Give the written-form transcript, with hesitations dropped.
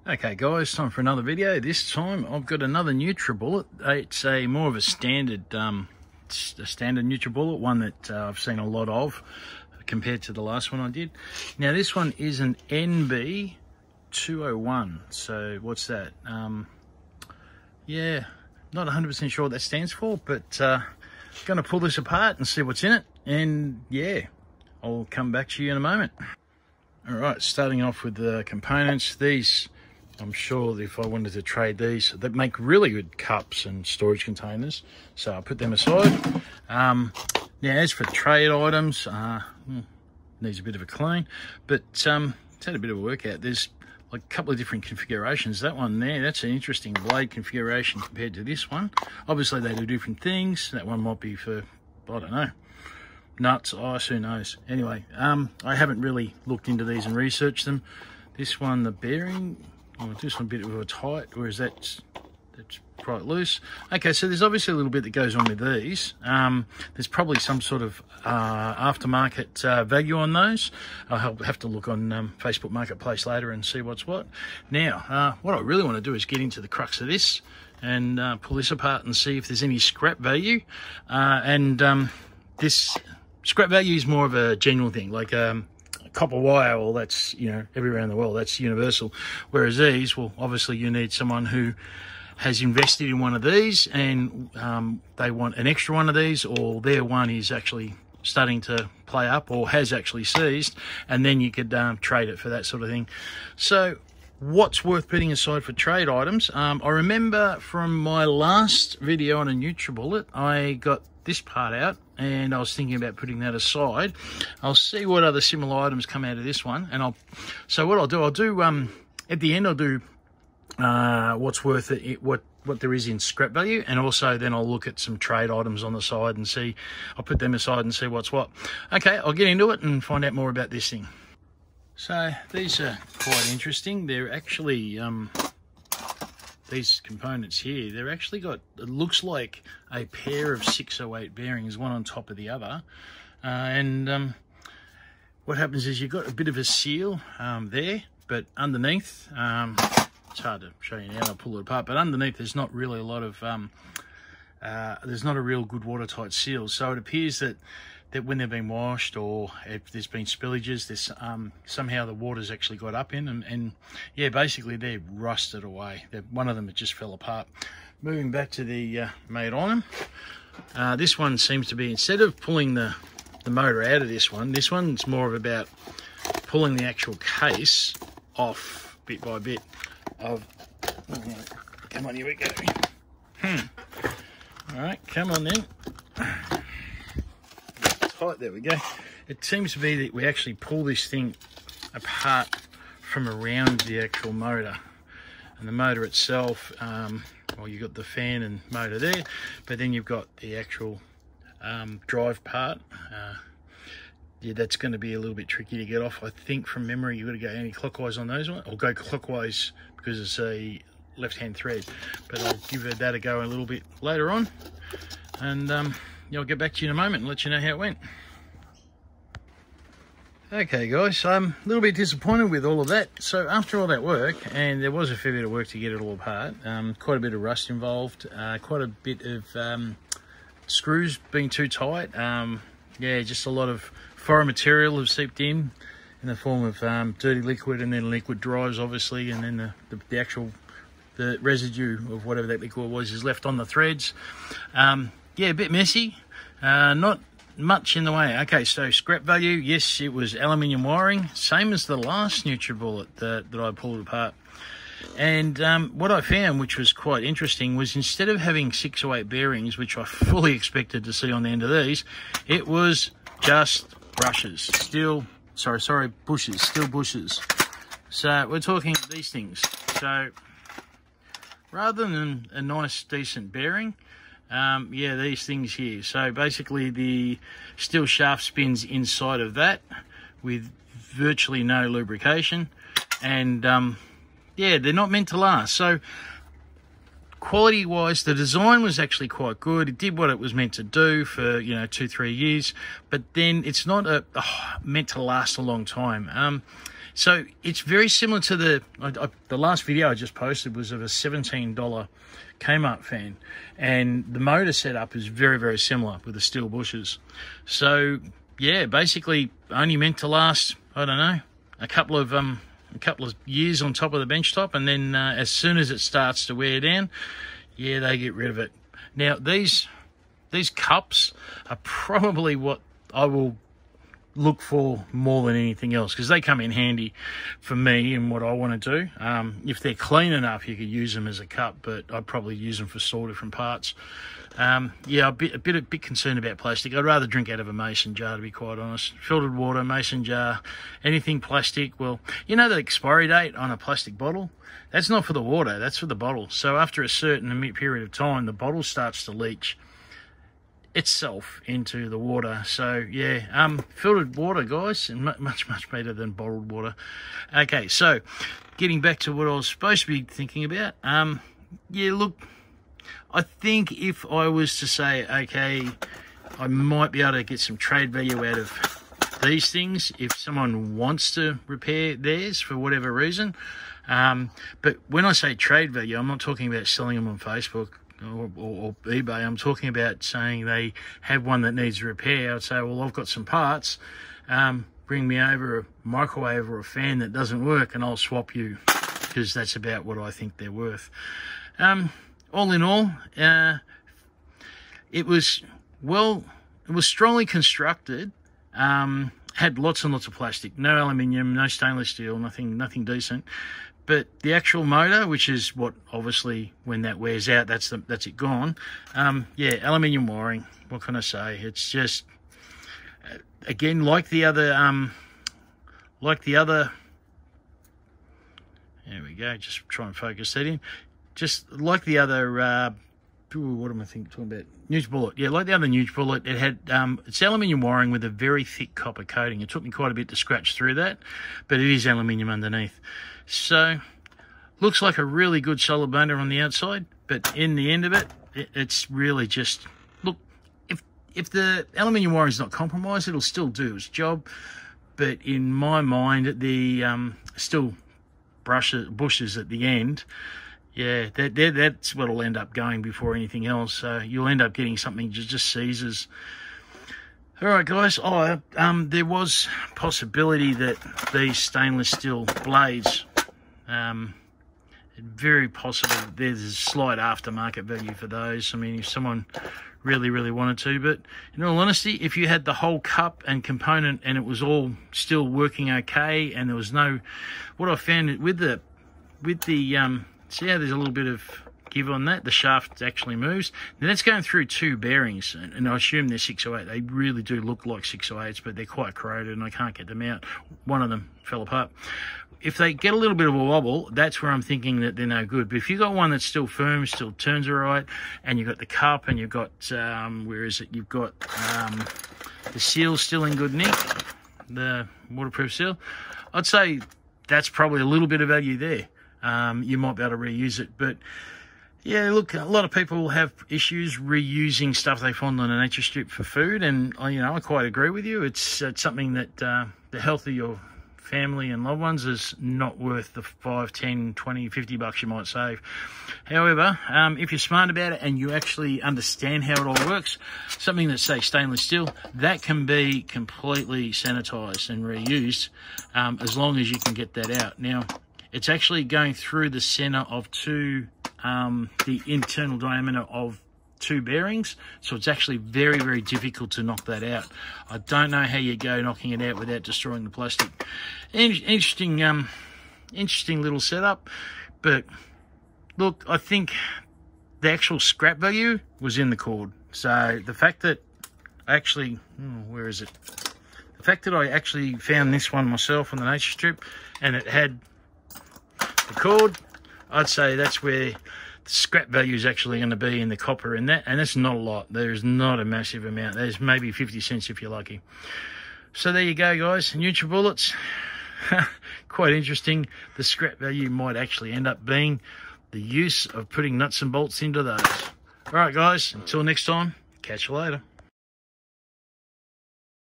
Okay guys, time for another video. This time I've got another Nutribullet. It's a more of a standard Nutribullet, one that I've seen a lot of compared to the last one I did. Now this one is an NB-201. So what's that? Yeah, not 100% sure what that stands for, but going to pull this apart and see what's in it. And yeah, I'll come back to you in a moment. All right, starting off with the components. These, I'm sure if I wanted to trade these, they make really good cups and storage containers, so I'll put them aside. Now as for trade items, needs a bit of a clean, but it's had a bit of a workout. There's like a couple of different configurations. That one there, that's an interesting blade configuration compared to this one. Obviously they do different things. That one might be for, I don't know, nuts, ice, who knows. Anyway, I haven't really looked into these and researched them. This one, the bearing, this one a bit of a tight, whereas that's quite loose. Okay, so there's obviously a little bit that goes on with these. There's probably some sort of aftermarket value on those. I'll have to look on Facebook Marketplace later and see what's what. Now, what I really want to do is get into the crux of this and pull this apart and see if there's any scrap value. This scrap value is more of a general thing, like copper wire, well, that's, you know, everywhere in the world, that's universal. Whereas these, well, obviously you need someone who has invested in one of these and they want an extra one of these, or their one is actually starting to play up or has actually seized, and then you could trade it for that sort of thing. So what's worth putting aside for trade items? I remember from my last video on a Nutribullet, I got this part out and I was thinking about putting that aside. I'll see what other similar items come out of this one, and so what I'll do at the end, I'll do what's worth it, what there is in scrap value, and also then I'll look at some trade items on the side and see, I'll put them aside and see what's what. Okay, I'll get into it and find out more about this thing. So these are quite interesting. They're actually these components here, they're actually got, it looks like a pair of 608 bearings, one on top of the other. What happens is you've got a bit of a seal there, but underneath, it's hard to show you now, I'll pull it apart, but underneath there's not really a lot of, there's not a real good watertight seal. So it appears that when they've been washed, or if there's been spillages, there's somehow the water's actually got up in, and yeah, basically they're rusted away. One of them, it just fell apart. Moving back to the made item, this one seems to be, instead of pulling the motor out of this one's more of about pulling the actual case off bit by bit. Come on, here we go. All right, come on then. Tight, there we go. It seems to be that we actually pull this thing apart from around the actual motor, and the motor itself, well, you've got the fan and motor there, but then you've got the actual drive part. Yeah, that's going to be a little bit tricky to get off. I think from memory you've got to go anti-clockwise on those ones, or go clockwise because it's a left-hand thread, but I'll give that a go a little bit later on, and I'll get back to you in a moment and let you know how it went. Okay guys, so I'm a little bit disappointed with all of that. So after all that work, and there was a fair bit of work to get it all apart, quite a bit of rust involved, quite a bit of screws being too tight, yeah, just a lot of foreign material have seeped in the form of dirty liquid, and then liquid drives obviously, and then the actual residue of whatever that liquid was is left on the threads. Yeah, a bit messy, not much in the way. Okay, so scrap value, yes, it was aluminium wiring, same as the last Nutribullet that I pulled apart. And what I found, which was quite interesting, was instead of having 608 bearings, which I fully expected to see on the end of these, it was just brushes, steel bushes. So we're talking these things. So rather than a nice decent bearing, yeah, these things here. So basically the steel shaft spins inside of that with virtually no lubrication, and yeah, they're not meant to last. So quality wise, the design was actually quite good. It did what it was meant to do for, you know, 2-3 years, but then it's not meant to last a long time. So it's very similar to the last video I just posted was of a $17 Kmart fan, and the motor setup is very, very similar with the steel bushes. So yeah, basically only meant to last, I don't know, a couple of years on top of the bench top, and then as soon as it starts to wear down, yeah, they get rid of it. Now these cups are probably what I will look for more than anything else, because they come in handy for me and what I want to do. If they're clean enough, you could use them as a cup, but I'd probably use them for store different parts. Yeah, a bit concerned about plastic. I'd rather drink out of a mason jar, to be quite honest. Filtered water, mason jar, anything plastic. Well, you know the expiry date on a plastic bottle? That's not for the water, that's for the bottle. So after a certain period of time, the bottle starts to leach itself into the water. So yeah, filtered water, guys, and much better than bottled water. Okay, so getting back to what I was supposed to be thinking about. Yeah, look, I think if I was to say, okay, I might be able to get some trade value out of these things if someone wants to repair theirs for whatever reason. But when I say trade value, I'm not talking about selling them on Facebook or eBay. I'm talking about saying they have one that needs repair. I'd say, well, I've got some parts, bring me over a microwave or a fan that doesn't work and I'll swap you, because that's about what I think they're worth. All in all, it was strongly constructed, had lots and lots of plastic, no aluminium, no stainless steel, nothing decent. But the actual motor, which is what obviously when that wears out, that's it gone. Yeah, aluminium wiring. What can I say? It's just again like the other. There we go. Just try and focus that in. Just like the other. What am I talking about? Nutribullet. Yeah, like the other Nutribullet, it had it's aluminium wiring with a very thick copper coating. It took me quite a bit to scratch through that, but it is aluminium underneath. So looks like a really good solid motor on the outside, but in the end of it, it's really just, look, if the aluminium wiring is not compromised, it'll still do its job. But in my mind, the still bushes at the end. Yeah, that's what'll end up going before anything else. So you'll end up getting something that just seizes. All right, guys. Oh, there was possibility that these stainless steel blades, very possible there's a slight aftermarket value for those. I mean, if someone really wanted to, but in all honesty, if you had the whole cup and component and it was all still working okay, and there was no, what I found with the see how there's a little bit of give on that, the shaft actually moves. Now that's going through two bearings, and I assume they're 608. They really do look like 608s, but they're quite corroded and I can't get them out. One of them fell apart. If they get a little bit of a wobble, that's where I'm thinking that they're no good. But if you've got one that's still firm, still turns all right, and you've got the cup, and you've got, where is it? You've got the seal still in good nick, the waterproof seal, I'd say that's probably a little bit of value there. You might be able to reuse it. But yeah, look, a lot of people have issues reusing stuff they find on a nature strip for food, and you know, I quite agree with you. It's something that the health of your family and loved ones is not worth the 5, 10, 20, 50 bucks you might save. However, if you're smart about it and you actually understand how it all works, something that's, say, stainless steel, that can be completely sanitized and reused, as long as you can get that out. Now, it's actually going through the center of the internal diameter of two bearings, so it's actually very difficult to knock that out. I don't know how you go knocking it out without destroying the plastic. Interesting little setup, but look, I think the actual scrap value was in the cord. So the fact that actually, where is it? The fact that I actually found this one myself on the nature strip and it had the cord, I'd say that's where the scrap value is actually going to be in the copper in that, and that's not a lot. There's not a massive amount. There's maybe 50 cents if you're lucky. So there you go, guys. Nutribullets, quite interesting. The scrap value might actually end up being the use of putting nuts and bolts into those. All right, guys, until next time, catch you later.